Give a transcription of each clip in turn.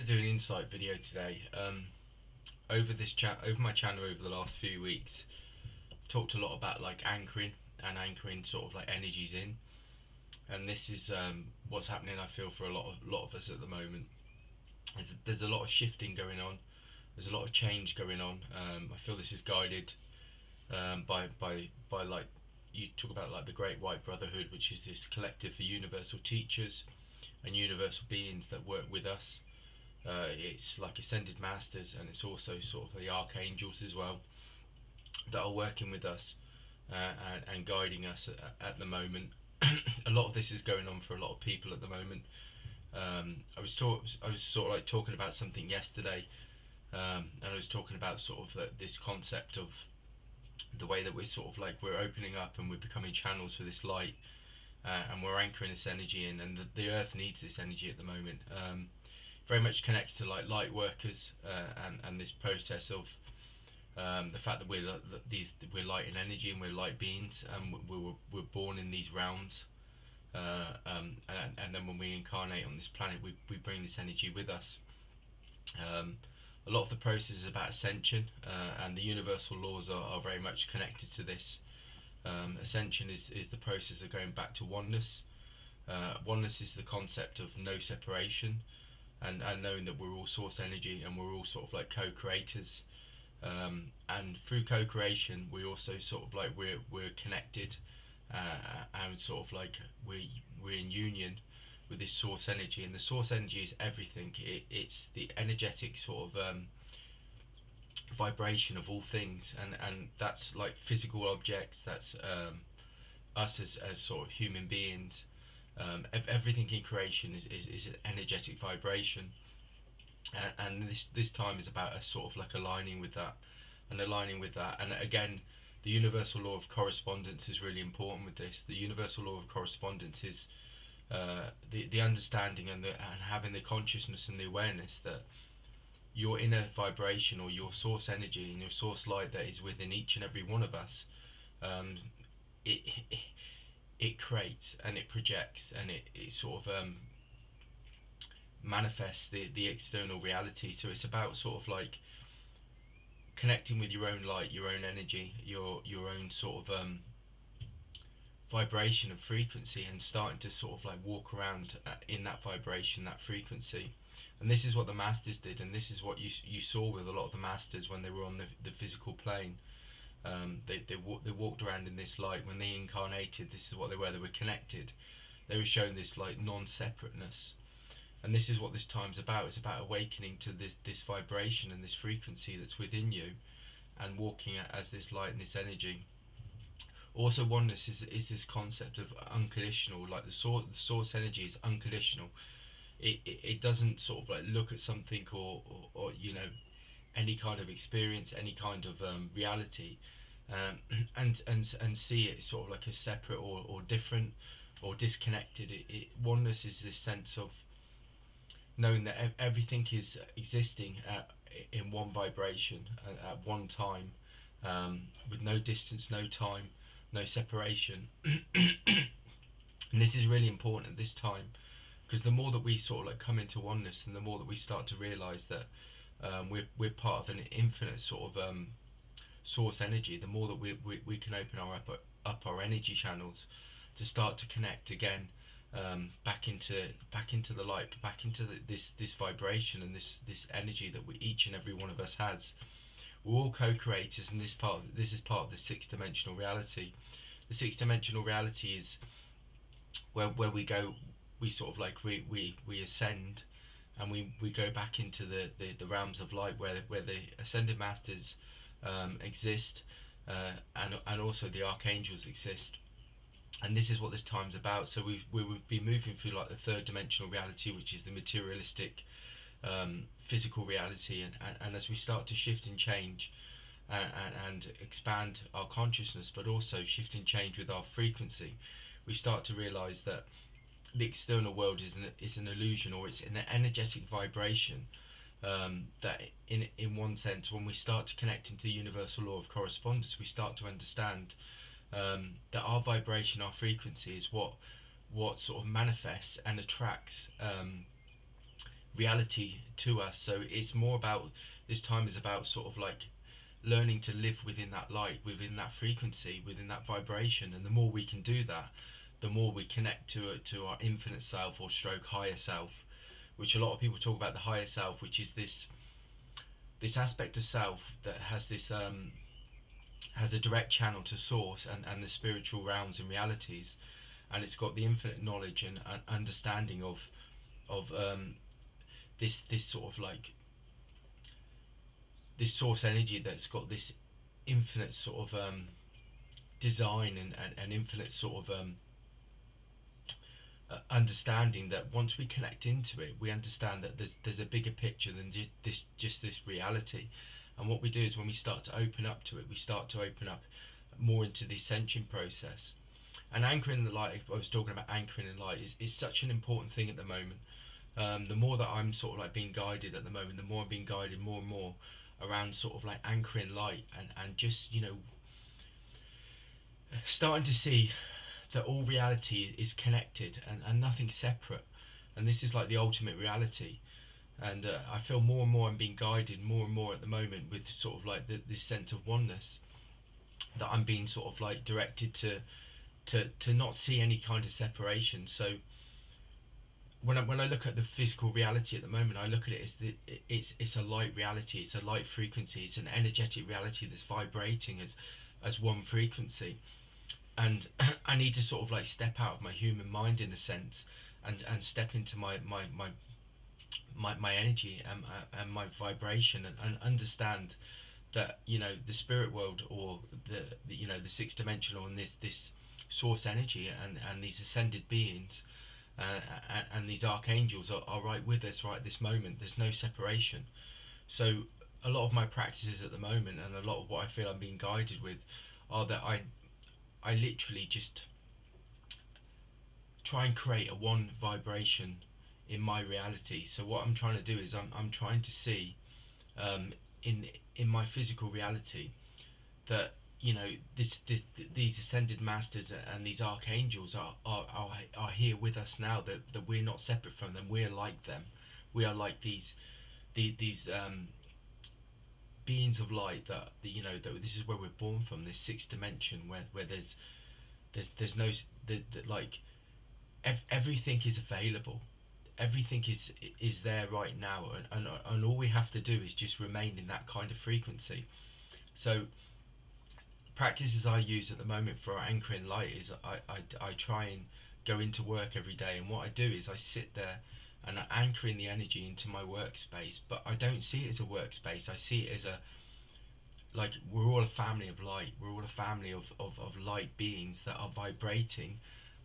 to do an insight video today. Over my channel over the last few weeks, talked a lot about like anchoring and anchoring sort of like energies in, and this is what's happening. I feel for a lot of us at the moment. There's a lot of shifting going on. There's a lot of change going on. I feel this is guided by like you talk about like the Great White Brotherhood, which is this collective for universal teachers and universal beings that work with us. It's like ascended masters, and it's also sort of the archangels as well that are working with us and guiding us at the moment. A lot of this is going on for a lot of people at the moment. I was sort of like talking about something yesterday, and I was talking about sort of this concept of the way that we're sort of like we're opening up and we're becoming channels for this light, and we're anchoring this energy in, and the earth needs this energy at the moment. Very much connects to like light workers, and this process of the fact that we're light in energy and we're light beings, and we're born in these realms, and then when we incarnate on this planet, we bring this energy with us. A lot of the process is about ascension, and the universal laws are very much connected to this. Ascension is the process of going back to oneness. Oneness is the concept of no separation, and knowing that we're all source energy and we're all sort of like co-creators. And through co-creation, we also sort of like we're connected, and sort of like we're in union with this source energy, and the source energy is everything. It's the energetic sort of vibration of all things, and that's like physical objects. That's us as sort of human beings. Everything in creation is an energetic vibration, and this time is about us sort of like aligning with that, and again, the universal law of correspondence is really important with this. The universal law of correspondence is the understanding and having the consciousness and the awareness that your inner vibration, or your source energy and your source light that is within each and every one of us, um, it, it it creates and it projects, and it sort of manifests the external reality. So it's about sort of like connecting with your own light, your own energy, your own sort of vibration and frequency, and starting to sort of like walk around in that vibration, that frequency. And this is what the masters did, and this is what you saw with a lot of the masters when they were on the physical plane. They walked around in this light. When they incarnated, this is what they were. They were connected. They were shown this like non-separateness, and this is what this time's about. It's about awakening to this vibration and this frequency that's within you, and walking as this light and this energy. Also, oneness is this concept of unconditional. Like the source energy is unconditional. It doesn't sort of like look at something, or any kind of experience, any kind of reality, and see it sort of like as separate or different or disconnected. Oneness is this sense of knowing that everything is existing in one vibration at one time, with no distance, no time, no separation. And this is really important at this time, because the more that we sort of like come into oneness, and the more that we start to realize that we're part of an infinite sort of source energy, the more that we can open up our energy channels to start to connect again, back into the light, back into this vibration and this energy that each and every one of us has. We're all co-creators, and this is part of the six-dimensional reality. The six-dimensional reality is where we go. We sort of like we ascend, and we go back into the realms of light, where the ascended masters exist, and also the archangels exist. And this is what this time's about. So we've been moving through like the third dimensional reality, which is the materialistic, physical reality, and as we start to shift and change, and expand our consciousness, but also shift and change with our frequency, we start to realize that the external world is an illusion, or it's an energetic vibration, that in one sense, when we start to connect into the universal law of correspondence, we start to understand that our vibration, our frequency, is what sort of manifests and attracts reality to us. So it's more about, this time is about sort of like learning to live within that light, within that frequency, within that vibration. And the more we can do that, the more we connect to our infinite self, or stroke higher self, which a lot of people talk about, the higher self, which is this aspect of self that has this has a direct channel to source, and the spiritual realms and realities, and it's got the infinite knowledge and understanding of this sort of like this source energy that's got this infinite sort of design, and infinite sort of understanding, that once we connect into it, we understand that there's a bigger picture than just this reality. And what we do is, when we start to open up to it, we start to open up more into the ascension process. And anchoring in the light, I was talking about anchoring in light, is such an important thing at the moment. The more that I'm sort of like being guided at the moment, the more I'm being guided more and more around sort of like anchoring light, and just, you know, starting to see that all reality is connected, and nothing separate. And this is like the ultimate reality. And I feel more and more I'm being guided more and more at the moment, with sort of like this sense of oneness, that I'm being sort of like directed to not see any kind of separation. So when I look at the physical reality at the moment, I look at it as it's a light reality, it's a light frequency, it's an energetic reality that's vibrating as one frequency. And I need to sort of like step out of my human mind, in a sense, and step into my energy, and my vibration, and understand that, you know, the spirit world, or the you know, the sixth dimensional, and this source energy, and these ascended beings, and these archangels are right with us right at this moment. There's no separation. So a lot of my practices at the moment, and a lot of what I feel I'm being guided with, are that I literally just try and create a one vibration in my reality. So what I'm trying to do is, I'm trying to see, um, in my physical reality, that, you know, these ascended masters and these archangels are here with us now, that we're not separate from them, we're like them. We are like these beings of light, that, you know, that this is where we're born from, this sixth dimension, where there's no, like, everything is available, everything is there right now, and all we have to do is just remain in that kind of frequency. So practices I use at the moment for anchoring light is, I try and go into work every day, and what I do is I sit there and I anchor in the energy into my workspace. But I don't see it as a workspace, I see it as a, like, we're all a family of light, we're all a family of light beings that are vibrating,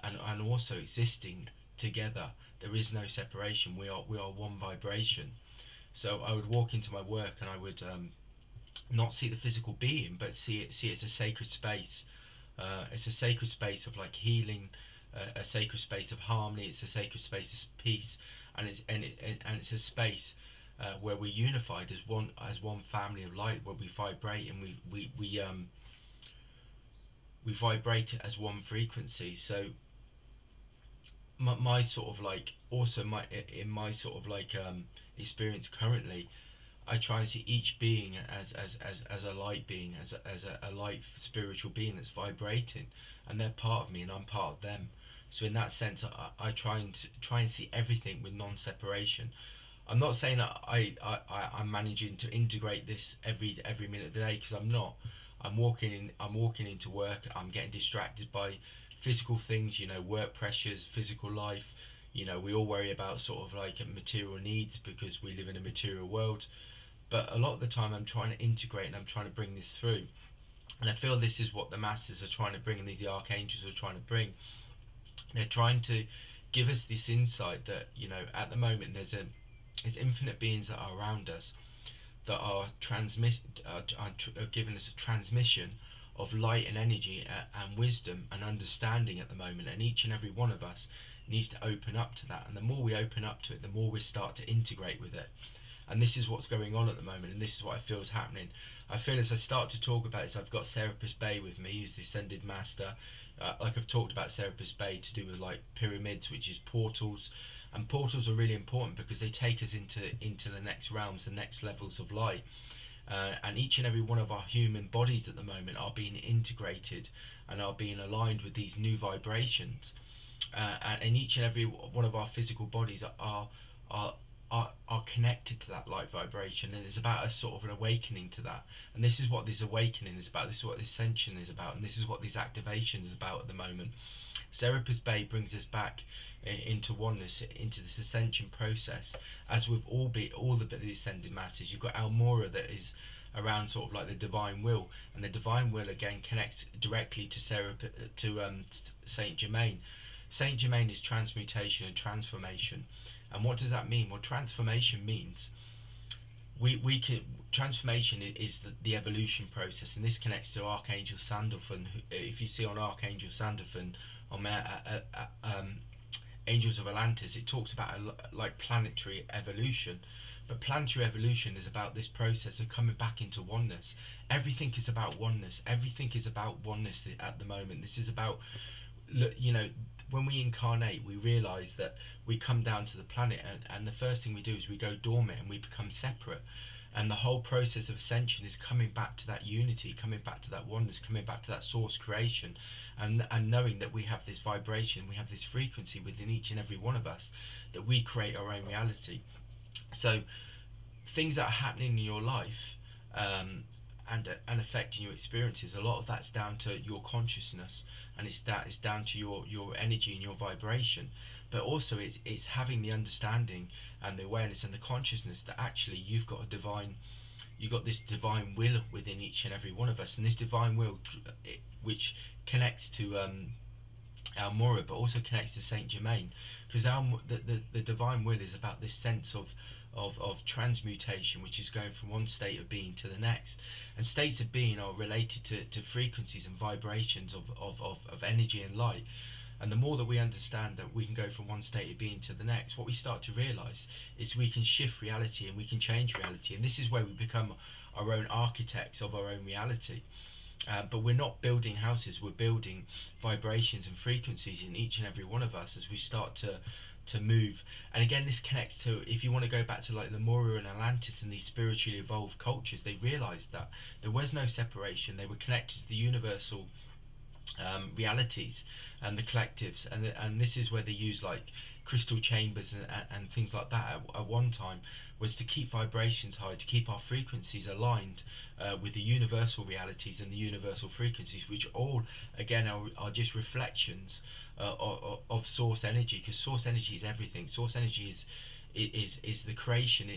and also existing together. There is no separation, we are one vibration. So I would walk into my work, and I would not see the physical being, but see it as a sacred space. It's a sacred space of like healing, a sacred space of harmony. It's a sacred space of peace, and it's a space where we're unified as one family of light, where we vibrate, and we vibrate it as one frequency. So my sort of like, also my in my sort of like experience currently, I try and see each being as a light being, as a light spiritual being that's vibrating, and they're part of me, and I'm part of them. So in that sense, I try and see everything with non-separation. I'm not saying that I'm managing to integrate this every minute of the day, because I'm not. I'm walking into work. I'm getting distracted by physical things, you know, work pressures, physical life. You know, we all worry about sort of like material needs, because we live in a material world. But a lot of the time, I'm trying to integrate, and I'm trying to bring this through. And I feel this is what the masters are trying to bring, and the archangels are trying to bring. They're trying to give us this insight that, you know, at the moment there's infinite beings that are around us, that are giving us a transmission of light and energy, and wisdom and understanding at the moment, and each and every one of us needs to open up to that. And the more we open up to it, the more we start to integrate with it. And this is what's going on at the moment, and this is what I feel is happening. I feel, as I start to talk about this, I've got Serapis Bey with me, who's the ascended master. Like I've talked about Serapis Bey, to do with like pyramids, which is portals, And portals are really important because they take us into the next realms, the next levels of light. And each and every one of our human bodies at the moment are being integrated and are being aligned with these new vibrations. And each and every one of our physical bodies are are connected to that light vibration, and it's about us sort of an awakening to that. And this is what this awakening is about. This is what this ascension is about, and this is what this activation is about at the moment. Serapis Bay brings us back into oneness, into this ascension process, as with all the ascended masters. You've got Almora that is around sort of like the divine will, and the divine will again connects directly to Saint Germain. Saint Germain is transmutation and transformation. And what does that mean? Well, transformation means we can transformation is the evolution process, and this connects to Archangel Sandalphon. If you see on Archangel Sandalphon on Angels of Atlantis, it talks about like planetary evolution. But planetary evolution is about this process of coming back into oneness. Everything is about oneness. Everything is about oneness at the moment. This is about, you know, when we incarnate, we realize that we come down to the planet, and the first thing we do is we go dormant and we become separate. And the whole process of ascension is coming back to that unity, coming back to that oneness, coming back to that source creation, and knowing that we have this vibration, we have this frequency within each and every one of us, that we create our own reality. So things that are happening in your life, and affecting your experiences, a lot of that's down to your consciousness, and it's down to your energy and your vibration. But also it's having the understanding and the awareness and the consciousness that actually you've got this divine will within each and every one of us, and this divine will, which connects to Almora, but also connects to Saint Germain, because the divine will is about this sense of transmutation, which is going from one state of being to the next. And states of being are related to frequencies and vibrations of energy and light. And the more that we understand that we can go from one state of being to the next, what we start to realize is we can shift reality and we can change reality. And this is where we become our own architects of our own reality. But we're not building houses, we're building vibrations and frequencies in each and every one of us as we start to move. And again, this connects to, if you want to go back to like Lemuria and Atlantis and these spiritually evolved cultures, they realized that there was no separation. They were connected to the universal realities and the collectives, and this is where they use like crystal chambers and things like that at one time, was to keep vibrations high, to keep our frequencies aligned with the universal realities and the universal frequencies, which all again are just reflections of source energy, because source energy is everything. Source energy is the creation.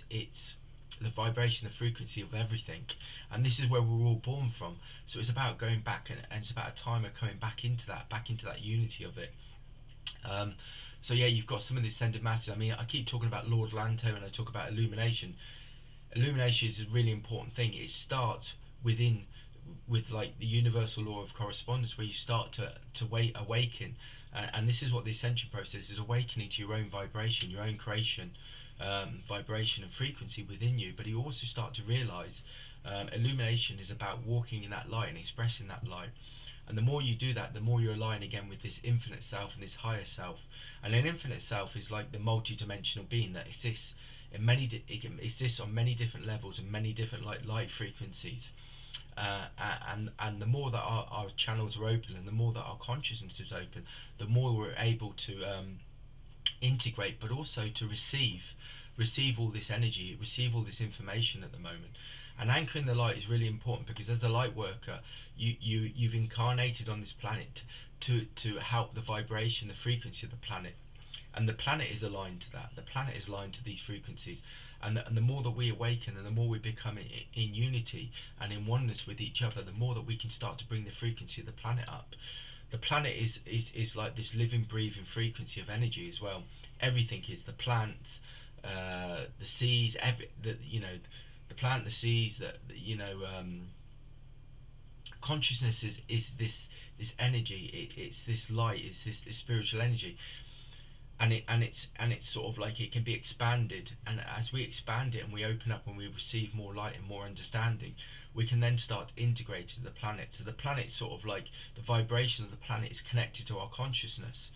It's the vibration, the frequency of everything, and this is where we're all born from. So it's about going back, and it's about a time of coming back into that unity of it. So yeah, you've got some of the ascended masters. I mean, I keep talking about Lord Lanto and I talk about illumination. Illumination is a really important thing. It starts with like the universal law of correspondence, where you start to awaken, and this is what the ascension process is: awakening to your own vibration, your own creation, vibration and frequency within you. But you also start to realize illumination is about walking in that light and expressing that light. And the more you do that, the more you align again with this infinite self and this higher self. And an infinite self is like the multi-dimensional being that exists in it can exist on many different levels and many different like light frequencies. And the more that our channels are open, and the more that our consciousness is open, the more we're able to integrate, but also to receive all this energy, receive all this information at the moment. And anchoring the light is really important, because as a light worker, you've incarnated on this planet to help the vibration, the frequency of the planet. And the planet is aligned to that. The planet is aligned to these frequencies. And the more that we awaken, and the more we become in unity and in oneness with each other, the more that we can start to bring the frequency of the planet up. The planet is like this living, breathing frequency of energy as well. Everything is: the plants, the seas, the plant, the seas, consciousness is this energy. It's this light. It's this spiritual energy, and it's sort of like it can be expanded. And as we expand it and we open up and we receive more light and more understanding, we can then start integrating the planet. So the planet sort of like the vibration of the planet is connected to our consciousness.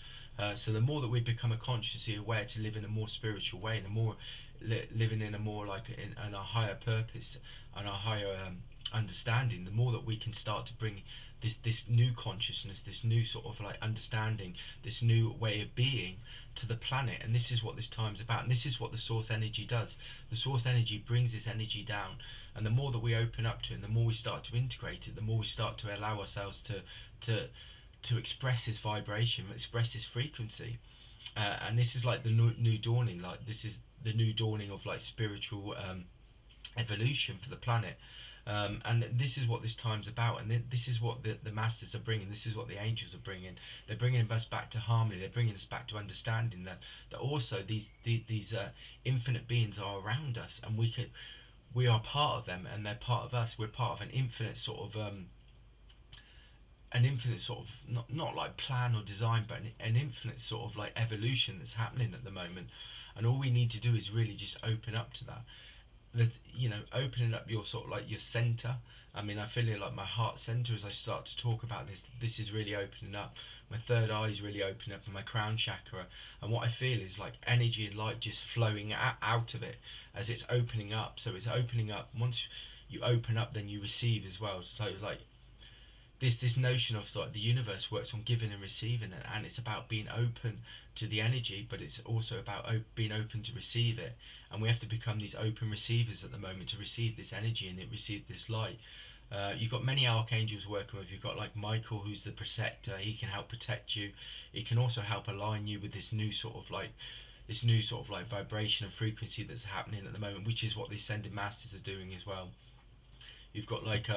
So the more that we become a consciously aware to live in a more spiritual way, and a more living in a more like in a higher purpose and a higher understanding, the more that we can start to bring this new consciousness, this new sort of like understanding, this new way of being to the planet. And this is what this time's about, and this is what the source energy does. The source energy brings this energy down, and the more that we open up to it, and the more we start to integrate it, the more we start to allow ourselves to to express this vibration, express this frequency. And this is like the new dawning, like this is the new dawning of like spiritual evolution for the planet. And this is what this time's about, and this is what the masters are bringing. This is what the angels are bringing. They're bringing us back to harmony. They're bringing us back to understanding that also these infinite beings are around us, and we are part of them, and they're part of us. We're part of an infinite sort of not like plan or design, but an infinite sort of like evolution that's happening at the moment. And all we need to do is really just open up to that. Opening up your sort of like your center. I mean, I feel it like my heart center as I start to talk about this. This is really opening up. My third eye is really opening up, and my crown chakra. And what I feel is like energy and light just flowing out of it as it's opening up. So it's opening up. Once you open up, then you receive as well. So like this notion of like the universe works on giving and receiving, and it's about being open to the energy, but it's also about being open to receive it. And we have to become these open receivers at the moment to receive this energy and it receive this light. You've got many archangels working with you. You've got like Michael, who's the protector. He can help protect you. He can also help align you with this new sort of like vibration and frequency that's happening at the moment, which is what the ascended masters are doing as well. You've got like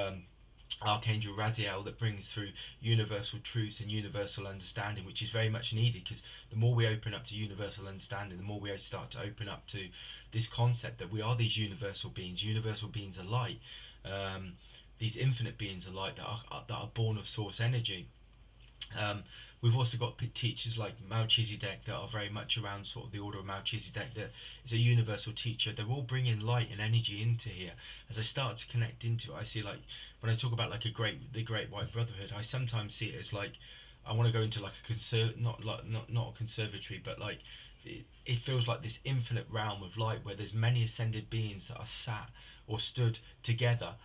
Archangel Raziel that brings through universal truths and universal understanding, which is very much needed, because the more we open up to universal understanding, the more we start to open up to this concept that we are these universal beings. Universal beings are light. These infinite beings are light that are born of source energy. Um, we've also got teachers like Melchizedek that are very much around sort of the order of Melchizedek, that is a universal teacher. They're all bringing light and energy into here. As I start to connect into it, I see like when I talk about like the Great White Brotherhood, I sometimes see it as like I want to go into like not a conservatory, but like it feels like this infinite realm of light where there's many ascended beings that are sat or stood together,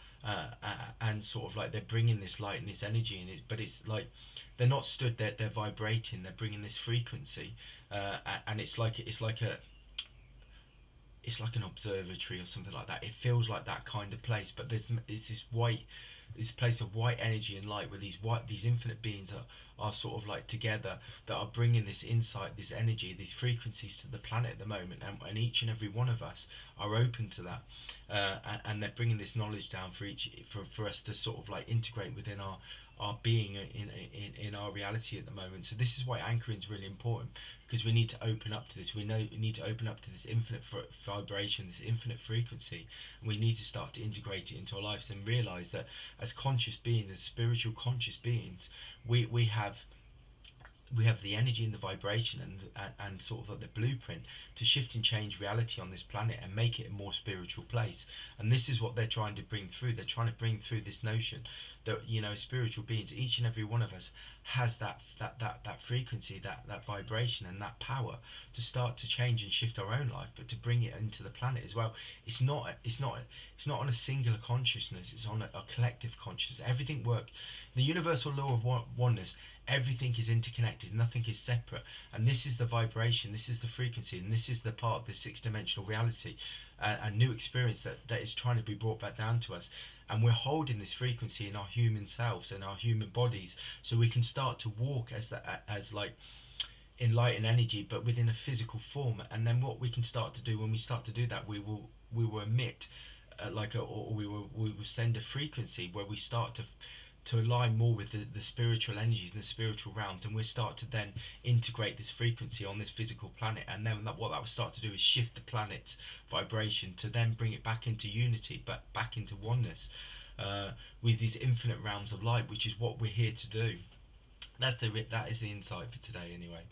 and sort of like they're bringing this light and this energy in it, but it's like they're not stood there, they're vibrating, they're bringing this frequency, and it's like an observatory or something like that. It feels like that kind of place, but there's this place of white energy and light where these infinite beings are sort of like together, that are bringing this insight, this energy, these frequencies to the planet at the moment, and each and every one of us are open to that, and they're bringing this knowledge down for us to sort of like integrate within our being in our reality at the moment. So this is why anchoring is really important, because we need to open up to this. We need to open up to this infinite vibration, this infinite frequency, and we need to start to integrate it into our lives and realize that as conscious beings, as spiritual conscious beings, we have the energy and the vibration and sort of like the blueprint to shift and change reality on this planet and make it a more spiritual place. And this is what they're trying to bring through. They're trying to bring through this notion that, spiritual beings, each and every one of us has that frequency, that vibration and that power to start to change and shift our own life, but to bring it into the planet as well. It's not on a singular consciousness, it's on a collective consciousness. Everything works. The universal law of oneness, everything is interconnected, nothing is separate, and this is the vibration, this is the frequency, and this is the part of the six-dimensional reality and new experience that is trying to be brought back down to us. And we're holding this frequency in our human selves and our human bodies, so we can start to walk as like in light and energy, but within a physical form. And then what we can start to do when we start to do that, we will emit or we will send a frequency where we start to align more with the spiritual energies and the spiritual realms, and we'll start to then integrate this frequency on this physical planet. And then what that will start to do is shift the planet's vibration to then bring it back into unity, but back into oneness, with these infinite realms of light, which is what we're here to do. That is the insight for today anyway.